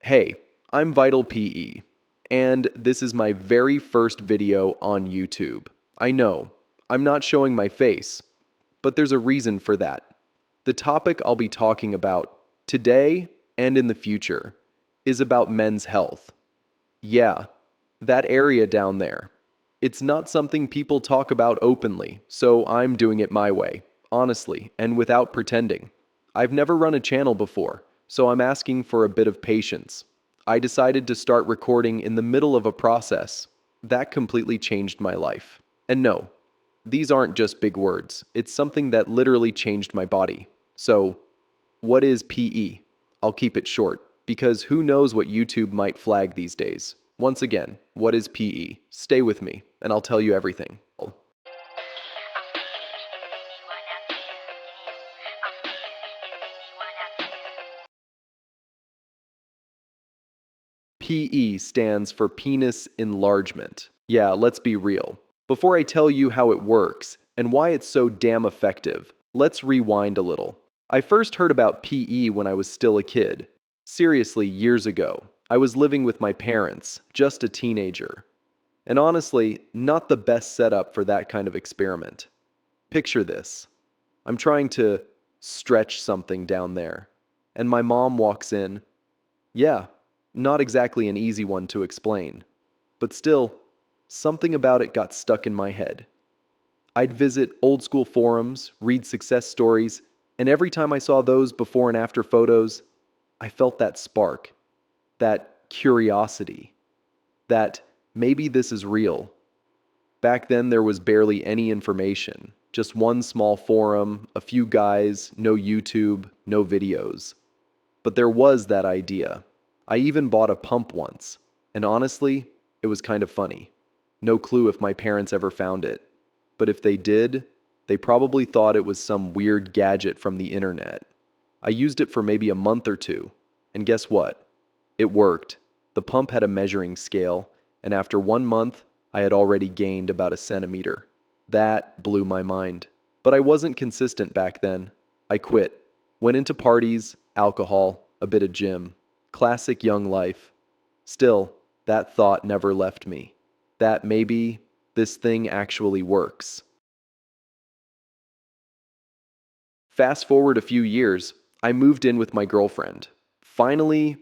Hey, I'm Vital PE, and this is my very first video on YouTube. I know, I'm not showing my face, but there's a reason for that. The topic I'll be talking about today and in the future is about men's health. Yeah, that area down there. It's not something people talk about openly, so I'm doing it my way, honestly, and without pretending. I've never run a channel before, so I'm asking for a bit of patience. I decided to start recording in the middle of a process. That completely changed my life. And no, these aren't just big words. It's something that literally changed my body. So, what is PE? I'll keep it short, because who knows what YouTube might flag these days. Once again, what is PE? Stay with me, and I'll tell you everything. PE stands for penis enlargement. Yeah, let's be real. Before I tell you how it works and why it's so damn effective, let's rewind a little. I first heard about PE when I was still a kid. Seriously, years ago. I was living with my parents, just a teenager. And honestly, not the best setup for that kind of experiment. Picture this. I'm trying to stretch something down there, and my mom walks in. Yeah, not exactly an easy one to explain, but still, something about it got stuck in my head. I'd visit old school forums, read success stories, and every time I saw those before and after photos, I felt that spark, that curiosity, that maybe this is real. Back then, there was barely any information, just one small forum, a few guys, no YouTube, no videos. But there was that idea. I even bought a pump once, and honestly, it was kind of funny. No clue if my parents ever found it. But if they did, they probably thought it was some weird gadget from the internet. I used it for maybe a month or two, and guess what? It worked. The pump had a measuring scale, and after 1 month, I had already gained about a centimeter. That blew my mind. But I wasn't consistent back then. I quit. Went into parties, alcohol, a bit of gym. Classic young life. Still, that thought never left me. That maybe this thing actually works. Fast forward a few years, I moved in with my girlfriend. Finally,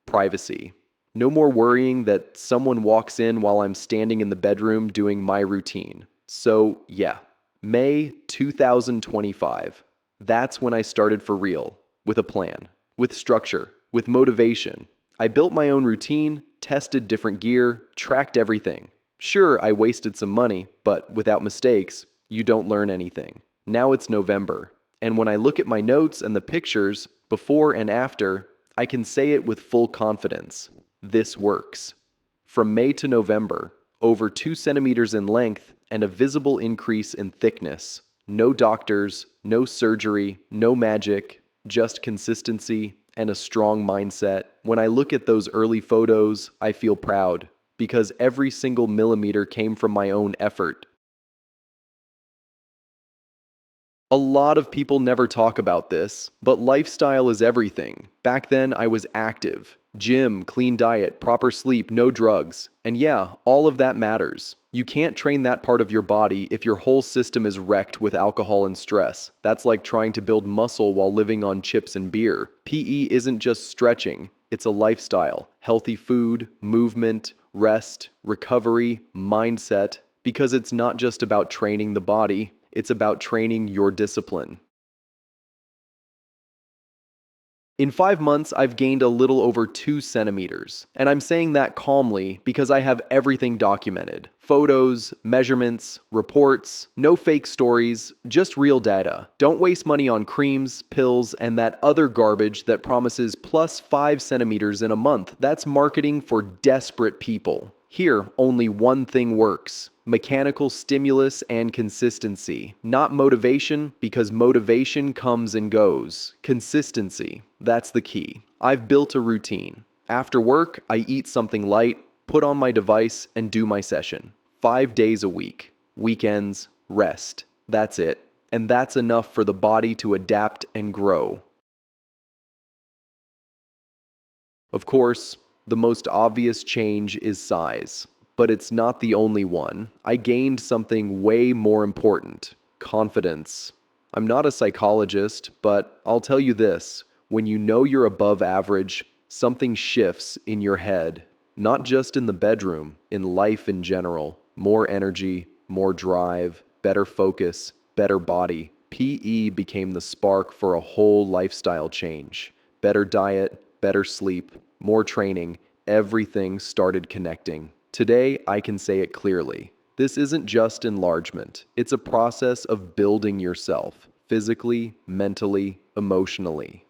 privacy. No more worrying that someone walks in while I'm standing in the bedroom doing my routine. So, yeah, May 2025. That's when I started for real, with a plan, with structure, with motivation. I built my own routine, tested different gear, tracked everything. Sure, I wasted some money, but without mistakes, you don't learn anything. Now it's November, and when I look at my notes and the pictures, before and after, I can say it with full confidence. This works. From May to November, over 2 centimeters in length and a visible increase in thickness. No doctors, no surgery, no magic, just consistency and a strong mindset. When I look at those early photos, I feel proud because every single millimeter came from my own effort. A lot of people never talk about this, but lifestyle is everything. Back then, I was active. Gym, clean diet, proper sleep, no drugs. And yeah, all of that matters. You can't train that part of your body if your whole system is wrecked with alcohol and stress. That's like trying to build muscle while living on chips and beer. PE isn't just stretching, it's a lifestyle. Healthy food, movement, rest, recovery, mindset. Because it's not just about training the body, it's about training your discipline. In 5 months, I've gained a little over 2 centimeters. And I'm saying that calmly because I have everything documented. Photos, measurements, reports, no fake stories, just real data. Don't waste money on creams, pills, and that other garbage that promises plus 5 centimeters in a month. That's marketing for desperate people. Here, only one thing works: mechanical stimulus and consistency. Not motivation, because motivation comes and goes. Consistency, that's the key. I've built a routine. After work, I eat something light, put on my device, and do my session. 5 days a week. Weekends, rest. That's it. And that's enough for the body to adapt and grow. Of course, the most obvious change is size, but it's not the only one. I gained something way more important: confidence. I'm not a psychologist, but I'll tell you this: when you know you're above average, something shifts in your head, not just in the bedroom, in life in general. More energy, more drive, better focus, better body. PE became the spark for a whole lifestyle change. Better diet, better sleep, more training, everything started connecting. Today, I can say it clearly. This isn't just enlargement, it's a process of building yourself physically, mentally, emotionally.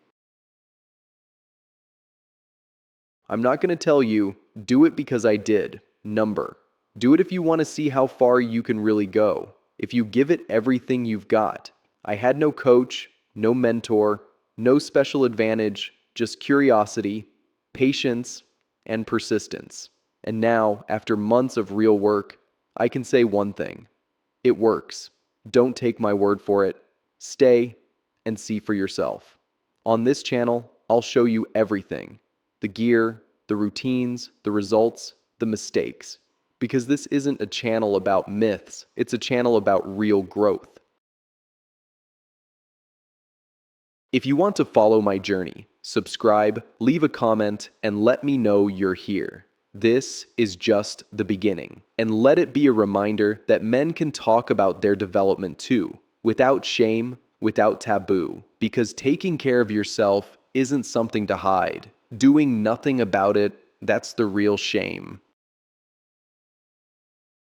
I'm not going to tell you, do it because I did. Number. Do it if you want to see how far you can really go. If you give it everything you've got. I had no coach, no mentor, no special advantage, just curiosity, patience, and persistence. And now, after months of real work, I can say one thing: it works. Don't take my word for it. Stay and see for yourself. On this channel, I'll show you everything: the gear, the routines, the results, the mistakes. Because this isn't a channel about myths, it's a channel about real growth. If you want to follow my journey, subscribe, leave a comment, and let me know you're here. This is just the beginning. And let it be a reminder that men can talk about their development too, without shame, without taboo. Because taking care of yourself isn't something to hide. Doing nothing about it, that's the real shame.